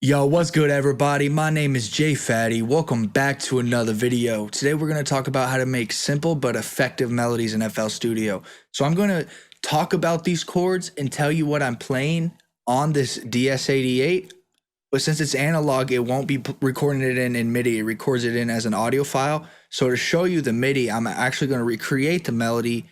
Yo, what's good everybody? My name is Jay Fatty. Welcome back to another video. Today we're going to talk about how to make simple but effective melodies in FL Studio. So I'm going to talk about these chords and tell you what I'm playing on this DS88. But since it's analog, it won't be recording it in MIDI. It records it in as an audio file. So to show you the MIDI, I'm actually going to recreate the melody.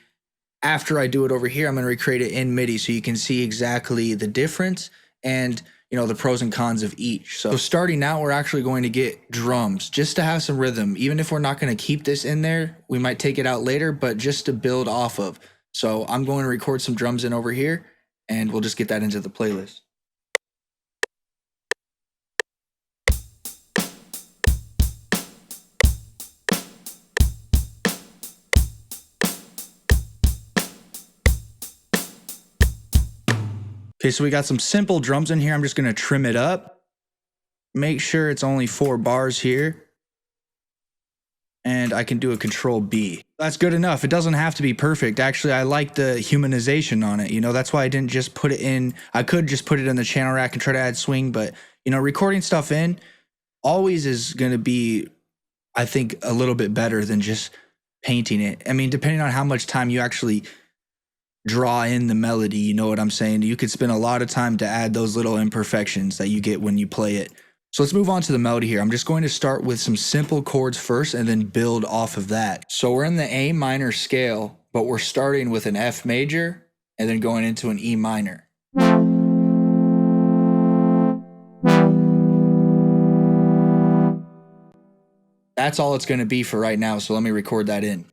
After I do it over here, I'm going to recreate it in MIDI so you can see exactly the difference and the pros and cons of each. So starting out, we're actually going to get drums just to have some rhythm. Even if we're not going to keep this in there, we might take it out later, but just to build off of. So I'm going to record some drums in over here and we'll just get that into the playlist. Okay, so we got some simple drums in here. I'm just going to trim it up. Make sure it's only 4 bars here. And I can do a Control B. That's good enough. It doesn't have to be perfect. Actually, I like the humanization on it. That's why I didn't just put it in. I could just put it in the channel rack and try to add swing, but recording stuff in always is going to be, I think, a little bit better than just painting it. I mean, depending on how much time you actually draw in the melody, you know what I'm saying? You could spend a lot of time to add those little imperfections that you get when you play it. So let's move on to the melody here. I'm just going to start with some simple chords first and then build off of that. So we're in the A minor scale, but we're starting with an F major and then going into an E minor. That's all it's going to be for right now, so let me record that in.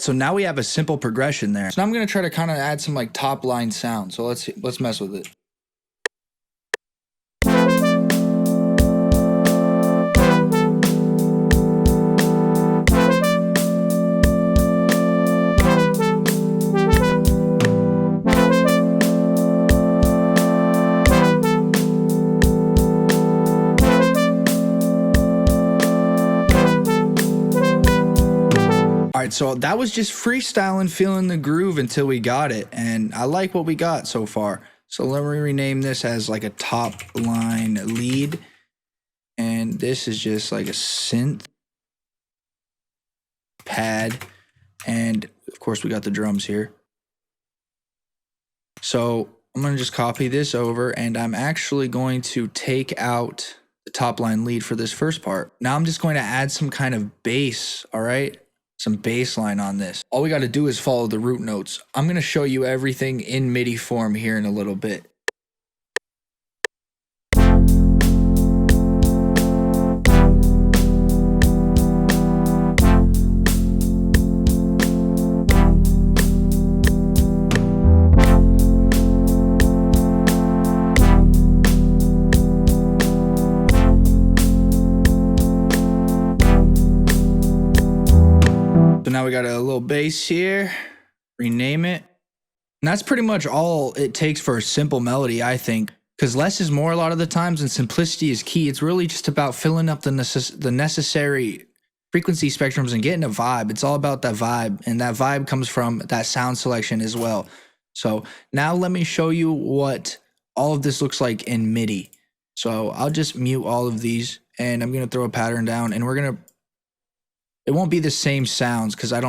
So now we have a simple progression there. So now I'm going to try to kind of add some like top line sound. So let's mess with it. All right, so that was just freestyling, feeling the groove until we got it, and I like what we got so far. So let me rename this as like a top line lead, and this is just like a synth pad, and of course we got the drums here. So I'm gonna just copy this over, and I'm actually going to take out the top line lead for this first part. Now I'm just going to add some kind of bass, all right? Some bass line on this. All we got to do is follow the root notes. I'm going to show you everything in MIDI form here in a little bit. So now we got a little bass here, rename it. And that's pretty much all it takes for a simple melody, I think, because less is more a lot of the times and simplicity is key. It's really just about filling up the necessary frequency spectrums and getting a vibe. It's all about that vibe, and that vibe comes from that sound selection as well. So now let me show you what all of this looks like in MIDI. So I'll just mute all of these and I'm going to throw a pattern down, and it won't be the same sounds because I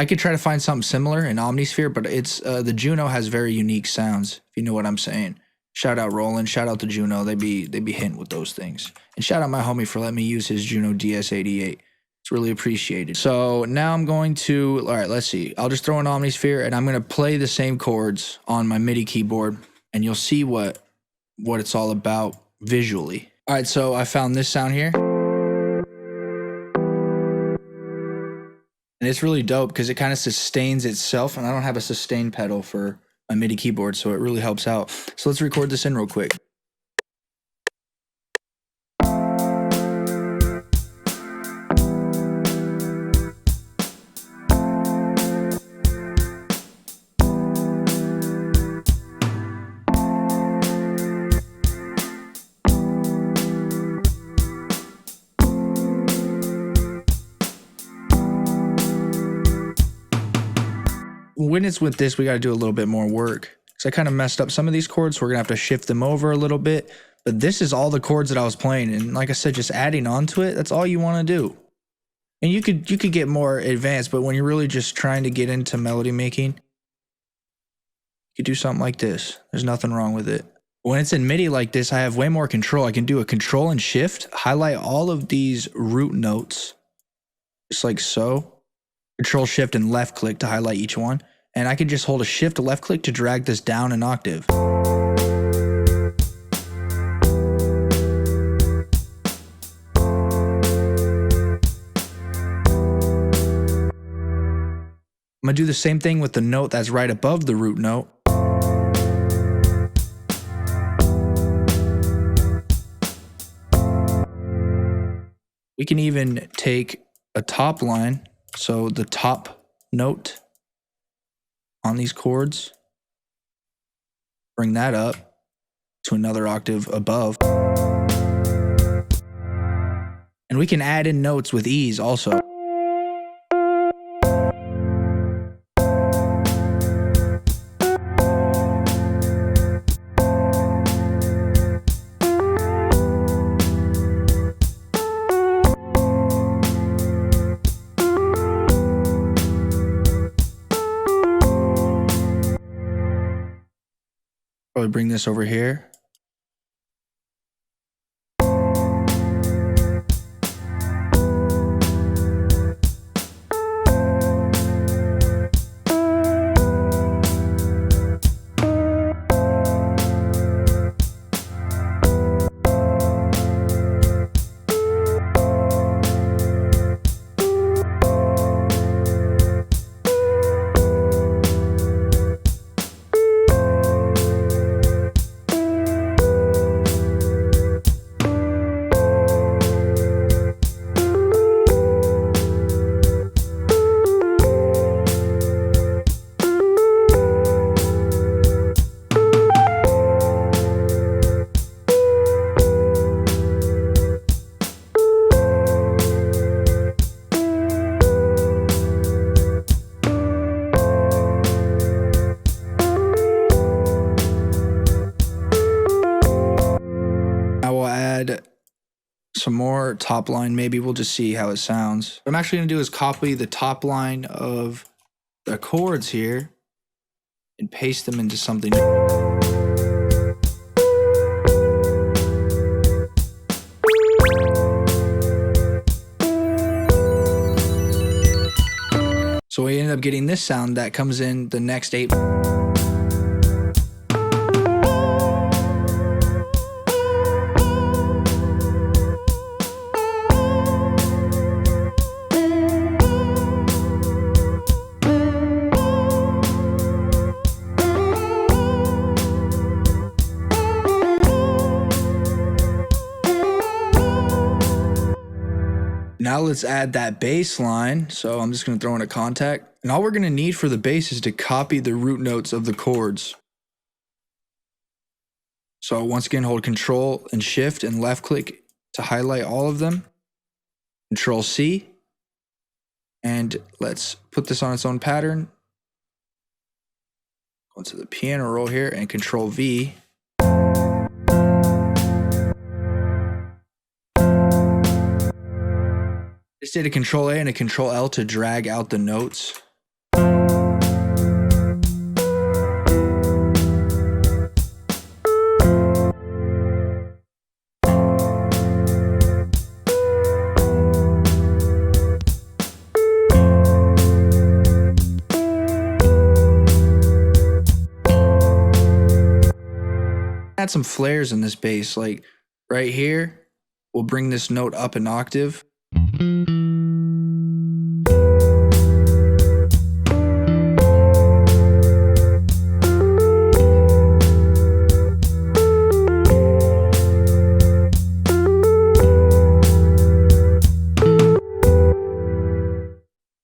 could try to find something similar in Omnisphere, but it's the Juno has very unique sounds, if you know what I'm saying. Shout out Roland, shout out to Juno. They be hitting with those things. And shout out my homie for letting me use his Juno DS88. It's really appreciated. So now I'm going to, all right, let's see. I'll just throw an Omnisphere and I'm going to play the same chords on my MIDI keyboard, and you'll see what it's all about visually. All right, so I found this sound here. And it's really dope because it kind of sustains itself, and I don't have a sustain pedal for my MIDI keyboard, so it really helps out. So let's record this in real quick. when it's with this, we got to do a little bit more work. So I kind of messed up some of these chords, so we're gonna have to shift them over a little bit. But this is all the chords that I was playing, and like I said, just adding on to it, that's all you want to do. And you could get more advanced, but when you're really just trying to get into melody making, you could do something like this. There's nothing wrong with it. When it's in MIDI like this, I have way more control. I can do a control and shift, highlight all of these root notes, just like so. Control shift and left click to highlight each one. And I can just hold a shift left click to drag this down an octave. I'm gonna do the same thing with the note that's right above the root note. We can even take a top line, so the top note on these chords, bring that up to another octave above. And we can add in notes with ease also. Probably bring this over here. Some more top line. Maybe we'll just see how it sounds. What I'm actually gonna do is copy the top line of the chords here and paste them into something. So we end up getting this sound that comes in the next 8. Now let's add that bass line. So I'm just gonna throw in a contact. And all we're gonna need for the bass is to copy the root notes of the chords. So once again, hold Control and Shift and left click to highlight all of them. Control C. And let's put this on its own pattern. Go to the piano roll here and Control V. Just did a Control A and a Control L to drag out the notes. Add some flares in this bass, like right here, we'll bring this note up an octave.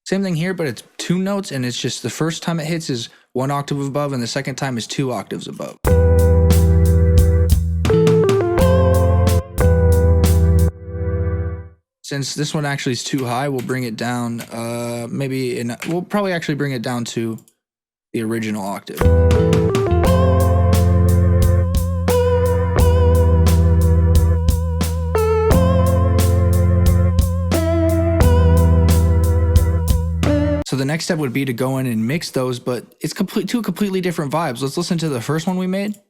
Same thing here, but it's 2 notes, and it's just the first time it hits is 1 octave above, and the second time is 2 octaves above. Since this one actually is too high, we'll bring it down. We'll probably actually bring it down to the original octave. So the next step would be to go in and mix those, but it's two completely different vibes. Let's listen to the first one we made.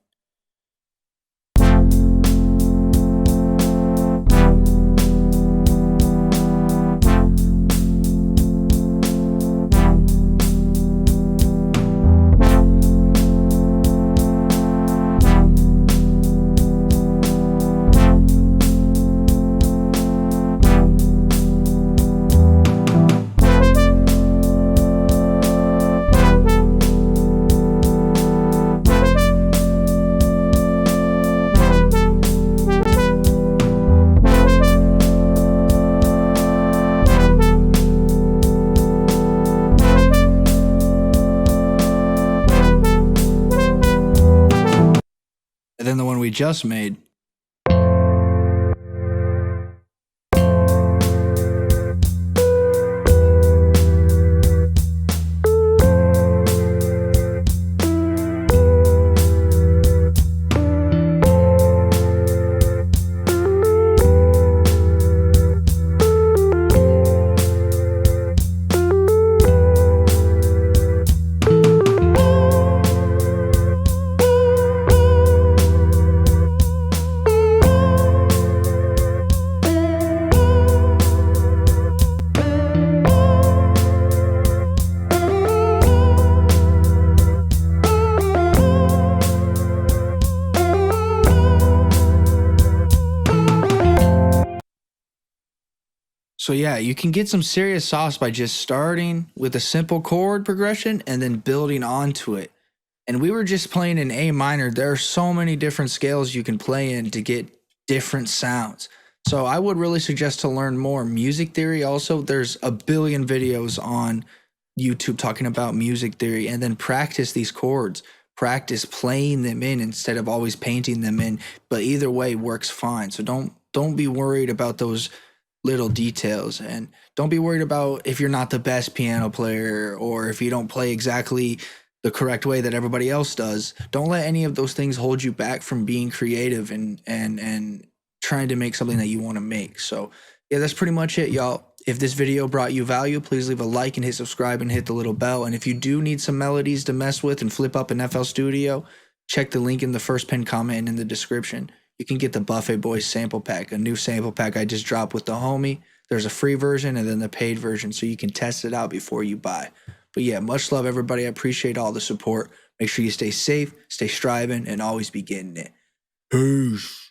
And then the one we just made. So yeah, you can get some serious sauce by just starting with a simple chord progression and then building onto it. And we were just playing in A minor. There are so many different scales you can play in to get different sounds. So I would really suggest to learn more music theory. Also, there's a billion videos on YouTube talking about music theory, and then practice these chords. Practice playing them in instead of always painting them in. But either way works fine. So don't be worried about those little details, and don't be worried about if you're not the best piano player or if you don't play exactly the correct way that everybody else does. Don't let any of those things hold you back from being creative and trying to make something that you want to make. So yeah, that's pretty much it, y'all. If this video brought you value, please leave a like and hit subscribe and hit the little bell. And if you do need some melodies to mess with and flip up in FL Studio, check the link in the first pinned comment and in the description. You can get the Buffet Boys sample pack, a new sample pack I just dropped with the homie. There's a free version and then the paid version, so you can test it out before you buy. But yeah, much love, everybody. I appreciate all the support. Make sure you stay safe, stay striving, and always be getting it. Peace.